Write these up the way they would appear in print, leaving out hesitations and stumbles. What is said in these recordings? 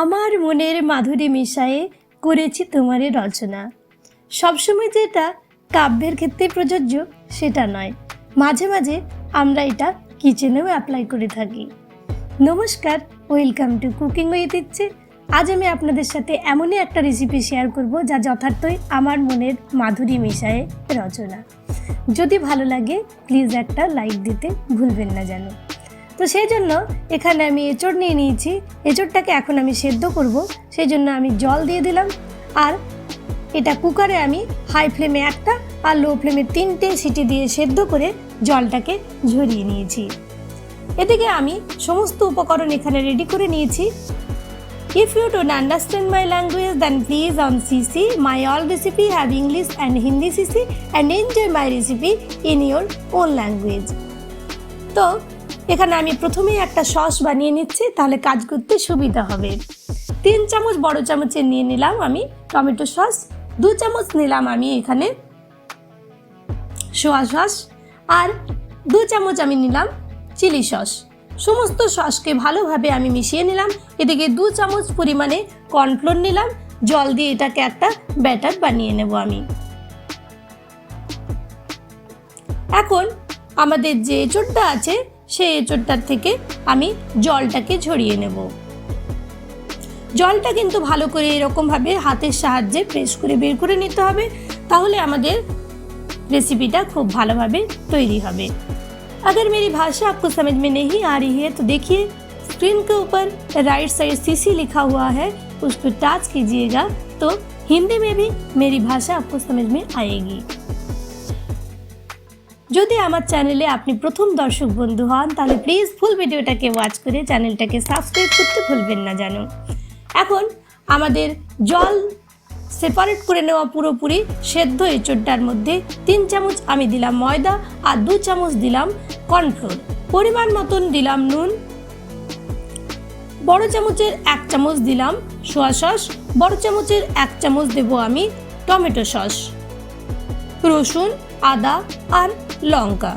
আমার মনের মাধুরী মিশায়ে করেছি তোমারে রচনা। সবসময় যেটা কাব্যের ক্ষেত্রে প্রযোজ্য সেটা নয়, মাঝে মাঝে আমরা এটা কিচেনেও অ্যাপ্লাই করে থাকি। নমস্কার, ওয়েলকাম টু কুকিং উইথ ইচ্ছে। আজ আমি আপনাদের সাথে এমনই একটা রেসিপি শেয়ার করব যা যথার্থই আমার মনের মাধুরী মিশায়ে রচনা। যদি ভালো লাগে প্লিজ একটা লাইক দিতে ভুলবেন না যেন। তো সেই জন্য এখানে আমি এঁচড় নিয়ে নিয়েছি। এঁচড়টাকে এখন আমি সেদ্ধ করব, সেই জন্য আমি জল দিয়ে দিলাম। আর এটা কুকারে আমি হাই ফ্লেমে একটা আর লো ফ্লেমে 3টে সিটি দিয়ে সেদ্ধ করে জলটাকে ঝরিয়ে নিয়েছি। এদিকে আমি সমস্ত উপকরণ এখানে রেডি করে নিয়েছি। If you don't understand my language, then please on CC. My all recipe have English and Hindi CC and enjoy my recipe in your own language. তো এখানে আমি প্রথমেই একটা সস বানিয়ে নিচ্ছি, তাহলে কাজ করতে সুবিধা হবে। 3 চামচ বড় চামচে নিয়ে নিলাম আমি টমেটো সস, 2 চামচ নিলাম আমি এখানে সোয়া সস, আর 2 চামচ আমি নিলাম চিলি সস। সমস্ত সসকে ভালোভাবে আমি মিশিয়ে নিলাম। এদিকে 2 চামচ পরিমাণে কর্নফ্লোর নিলাম, জল দিয়ে এটাকে একটা ব্যাটার বানিয়ে নেব আমি। এখন আমাদের যে এঁচড়টা আছে সেই এঁচড়টার থেকে আমি জলটাকে ঝরিয়ে নেব। জলটা কিন্তু ভালো করে এরকমভাবে হাতের সাহায্যে প্রেস করে বের করে নিতে হবে, তাহলে আমাদের রেসিপিটা খুব ভালোভাবে তৈরি হবে। अगर मेरी भाषा आपको समझ में नहीं आ रही है तो देखिए स्क्रीन के ऊपर राइट साइड सीसी लिखा हुआ है, उसको टच कीजिएगा तो हिंदी में भी मेरी भाषा आपको समझ में आएगी। যদি আমার চ্যানেলে আপনি প্রথম দর্শক বন্ধু হন তাহলে প্লিজ ফুল ভিডিওটাকে ওয়াচ করে চ্যানেলটাকে সাবস্ক্রাইব করতে ভুলবেন না যেন। এখন আমাদের জল সেপারেট করে নেওয়া পুরোপুরি সেদ্ধ এঁচড়টার মধ্যে 3 চামচ আমি দিলাম ময়দা আর 2 চামচ দিলাম কর্নফ্লোর, পরিমাণ মতন দিলাম নুন, বড় চামচের 1 চামচ দিলাম সোয়া সস, বড় চামচের 1 চামচ দেব আমি টমেটো সস, রসুন, আদা আর লঙ্কা।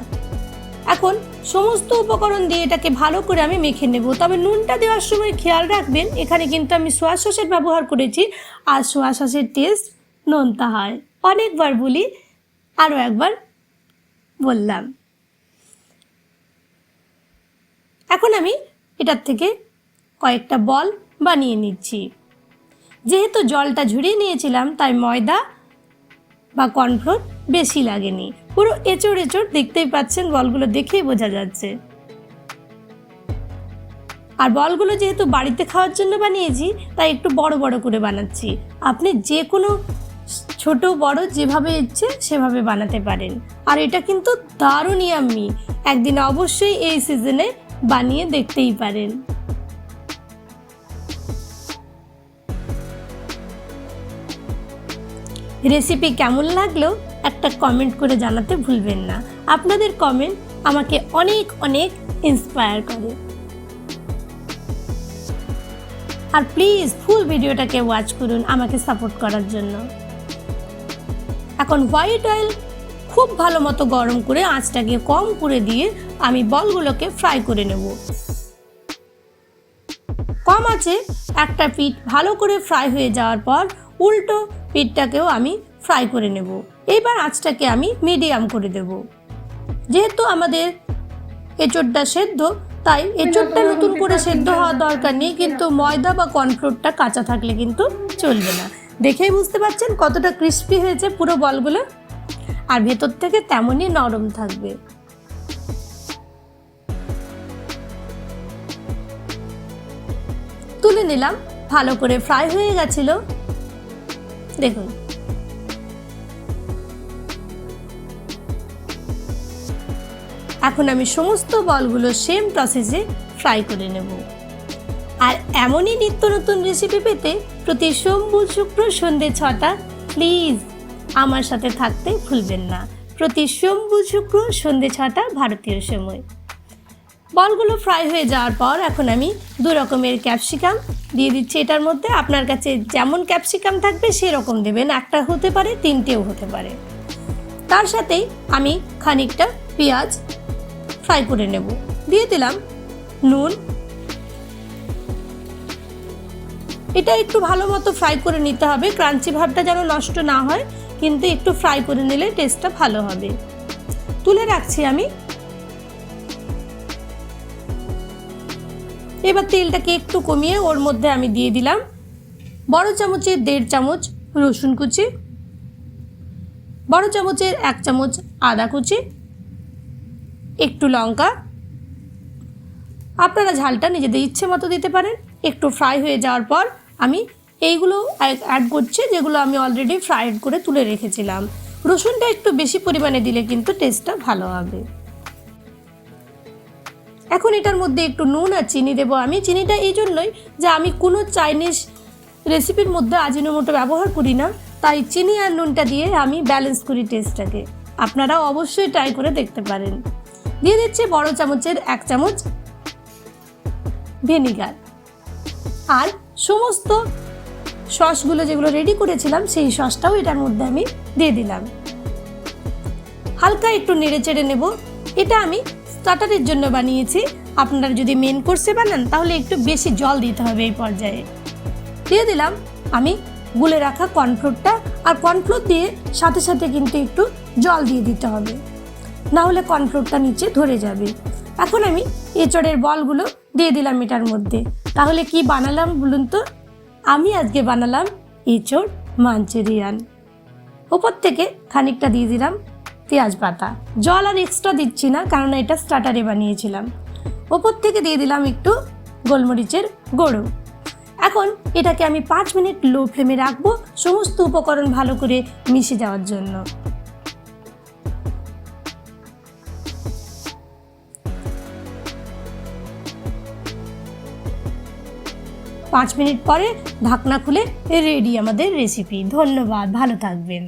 এখন সমস্ত উপকরণ দিয়ে এটাকে ভালো করে আমি মেখে নেব। তবে নুনটা দেওয়ার সময় খেয়াল রাখবেন, এখানে কিন্তু আমি সোয়া সসের ব্যবহার করেছি, আর সোয়া সসের টেস্ট নোনতা হয়। অনেকবার বলি, আরও একবার বললাম। এখন আমি এটার থেকে কয়েকটা বল বানিয়ে নিচ্ছি। যেহেতু জলটা ঝরিয়ে নিয়েছিলাম তাই ময়দা বা কর্নফ্লোর বেশি লাগেনি। পুরো এঁচড় এঁচড় দেখতেই পাচ্ছেন, বলগুলো দেখেই বোঝা যাচ্ছে। আর বলগুলো যেহেতু বাড়িতে খাওয়ার জন্য বানিয়েছি তাই একটু বড় বড় করে বানাচ্ছি। আপনি যে কোনো ছোট বড় যেভাবে ইচ্ছে সেভাবে বানাতে পারেন। আর এটা কিন্তু দারুণ ইয়াম্মি, একদিন অবশ্যই এই সিজনে বানিয়ে দেখতেই পারেন। রেসিপি কেমন লাগলো একটা কমেন্ট করে জানাতে ভুলবেন না। আপনাদের কমেন্ট আমাকে অনেক অনেক ইন্সপায়ার করে। আর প্লিজ ফুল ভিডিওটাকে ওয়াচ করুন আমাকে সাপোর্ট করার জন্য। এখন হোয়াইট অয়েল খুব ভালো মতো গরম করে আঁচটাকে কম করে দিয়ে আমি বলগুলোকে ফ্রাই করে নেব। কম আঁচে একটা পিঠ ভালো করে ফ্রাই হয়ে যাওয়ার পর উল্টো পিঠটাকেও আমি ফ্রাই করে নেব। এবার আঁচটাকে আমি মিডিয়াম করে দেব। যেহেতু আমাদের এঁচড়টা সেদ্ধ তাই এঁচড়টা নতুন করে সেদ্ধ হওয়ার দরকার নেই, কিন্তু ময়দা বা কর্নফ্লোরটা কাঁচা থাকলে কিন্তু চলবে না। দেখেই বুঝতে পারছেন কতটা ক্রিস্পি হয়েছে পুরো বলগুলো, আর ভেতর থেকে তেমনই নরম থাকবে। তুলে নিলাম, ভালো করে ফ্রাই হয়ে গেছিল দেখুন। এখন আমি সমস্ত বলগুলো সেম প্রসেসে ফ্রাই করে নেব। আর এমনই নিত্য নতুন রেসিপি পেতে প্রতি সোম শুক্র সন্ধ্যে 6টা প্লিজ আমার সাথে থাকতে ভুলবেন না। প্রতি সোম শুক্র সন্ধ্যে 6টা ভারতীয় সময়। বলগুলো ফ্রাই হয়ে যাওয়ার পর এখন আমি 2 রকমের ক্যাপসিকাম দিয়ে দিচ্ছি এটার মধ্যে। আপনার কাছে যেমন ক্যাপসিকাম থাকবে সেরকম দেবেন, একটা হতে পারে 3টেও হতে পারে। তার সাথেই আমি খানিকটা পেঁয়াজ ফ্রাই করে নেব। দিয়ে দিলাম নুন, এটা একটু ভালো মতো ফ্রাই করে নিতে হবে, ক্রাঞ্চি ভাবটা যেন নষ্ট না হয়, কিন্তু একটু ফ্রাই করে নিলে টেস্টটা ভালো হবে। তুলে রাখছি আমি। এবার তেলটাকে একটু কমিয়ে ওর মধ্যে আমি দিয়ে দিলাম বড় চামচের 1.5 চামচ রসুন কুচি, বড় চামচের 1 চামচ আদা কুচি, একটু লঙ্কা। আপনারা ঝালটা নিজেদের ইচ্ছে মতো দিতে পারেন। একটু ফ্রাই হয়ে যাওয়ার পর আমি এইগুলো অ্যাড করছি যেগুলো আমি অলরেডি ফ্রাইড করে তুলে রেখেছিলাম। রসুনটা একটু বেশি পরিমাণে দিলে কিন্তু টেস্টটা ভালো হবে। এখন এটার মধ্যে একটু নুন আর চিনি দেবো আমি। চিনিটা এই জন্যই যে আমি কোনো চাইনিজ রেসিপির মধ্যে আজিনোমোটো ব্যবহার করি না, তাই চিনি আর নুনটা দিয়ে আমি ব্যালেন্স করি টেস্টটাকে। আপনারাও অবশ্যই ট্রাই করে দেখতে পারেন। দিয়ে দিচ্ছি বড় চামচের 1 চামচ ভিনিগার, আর সমস্ত সসগুলো যেগুলো রেডি করেছিলাম সেই সসটাও এটার মধ্যে আমি দিয়ে দিলাম। হালকা একটু নেড়ে চেড়ে নেব। এটা আমি স্টার্টারের জন্য বানিয়েছি। আপনারা যদি মেন কোর্সে বানান তাহলে একটু বেশি জল দিতে হবে। এই পর্যায়ে দিয়ে দিলাম আমি গুলে রাখা কর্নফ্লোরটা, আর কর্নফ্লোর দিয়ে সাথে সাথে কিন্তু একটু জল দিয়ে দিতে হবে, না হলে কর্নফ্লোরটা নিচে ধরে যাবে। এখন আমি এঁচড়ের বলগুলো দিয়ে দিলাম এটার মধ্যে। তাহলে কি বানালাম বলুন তো? আমি আজকে বানালাম এঁচড় মাঞ্চুরিয়ান। ওপর থেকে খানিকটা দিয়ে দিলাম পেঁয়াজ পাতা। জল আর এক্সট্রা দিচ্ছি না, কারণ এটা স্টার্টারে বানিয়েছিলাম। ওপর থেকে দিয়ে দিলাম একটু গোলমরিচের গুঁড়ো। এখন এটাকে আমি 5 মিনিট লো ফ্লেমে রাখবো, সমস্ত উপকরণ ভালো করে মিশে যাওয়ার জন্য। 5 মিনিট পরে ঢাকনা খুলে রেডি আমাদের রেসিপি। ধন্যবাদ, ভালো থাকবেন।